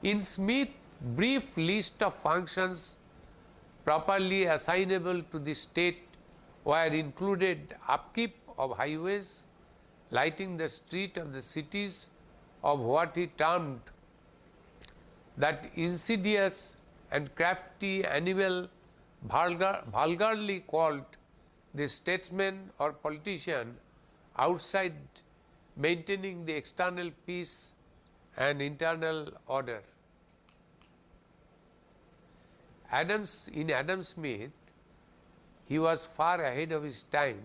In Smith's brief list of functions properly assignable to the state were included upkeep of highways, lighting the street of the cities of what he termed that insidious and crafty animal vulgarly called the statesman or politician outside maintaining the external peace and internal order. In Adam Smith, he was far ahead of his time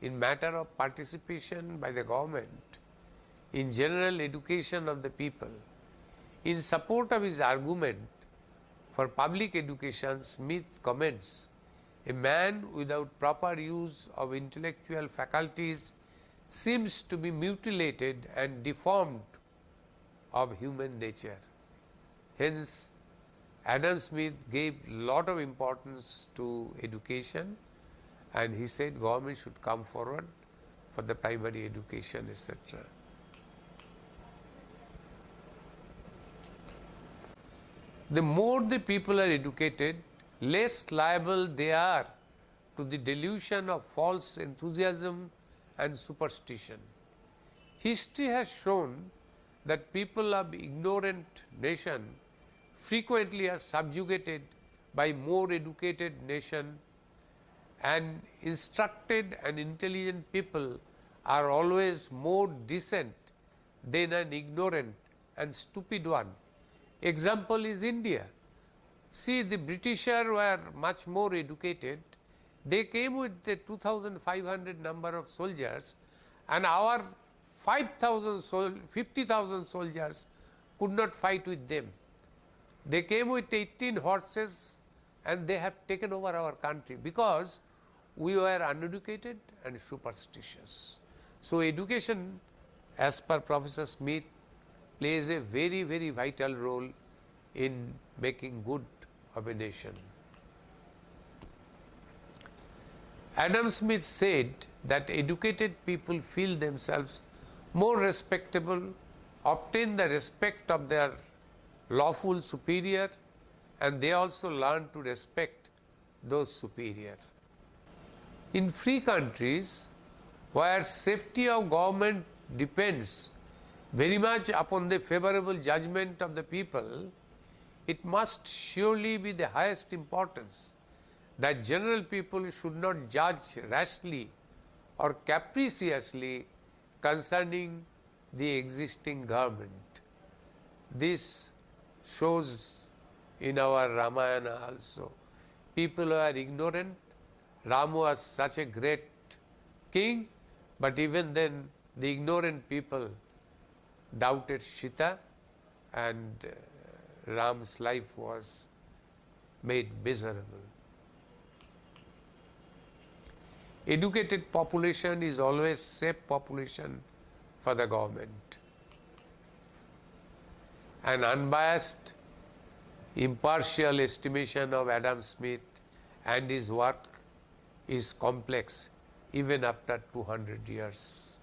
in matter of participation by the government in general education of the people. In support of his argument for public education, Smith comments, a man without proper use of intellectual faculties seems to be mutilated and deformed of human nature. Hence, Adam Smith gave lot of importance to education, and he said government should come forward for the primary education, etc. The more the people are educated, less liable they are to the delusion of false enthusiasm and superstition. History has shown that people of ignorant nation frequently are subjugated by more educated nation, and instructed and intelligent people are always more decent than an ignorant and stupid one. Example is India. See, the Britishers were much more educated. They came with the 2,500 number of soldiers, and our 50,000 soldiers could not fight with them. They came with 18 horses and they have taken over our country because we were uneducated and superstitious. So education, as per Professor Smith, plays a very, very vital role in making good of a nation. Adam Smith said that educated people feel themselves more respectable, obtain the respect of their lawful superior, and they also learn to respect those superior. In free countries, where safety of government depends very much upon the favorable judgment of the people, it must surely be the highest importance that general people should not judge rashly or capriciously concerning the existing government. This shows in our Ramayana also. People who are ignorant. Ram was such a great king, but even then the ignorant people doubted Sita, and Ram's life was made miserable. Educated population is always safe population for the government. An unbiased, impartial estimation of Adam Smith and his work is complex even after 200 years.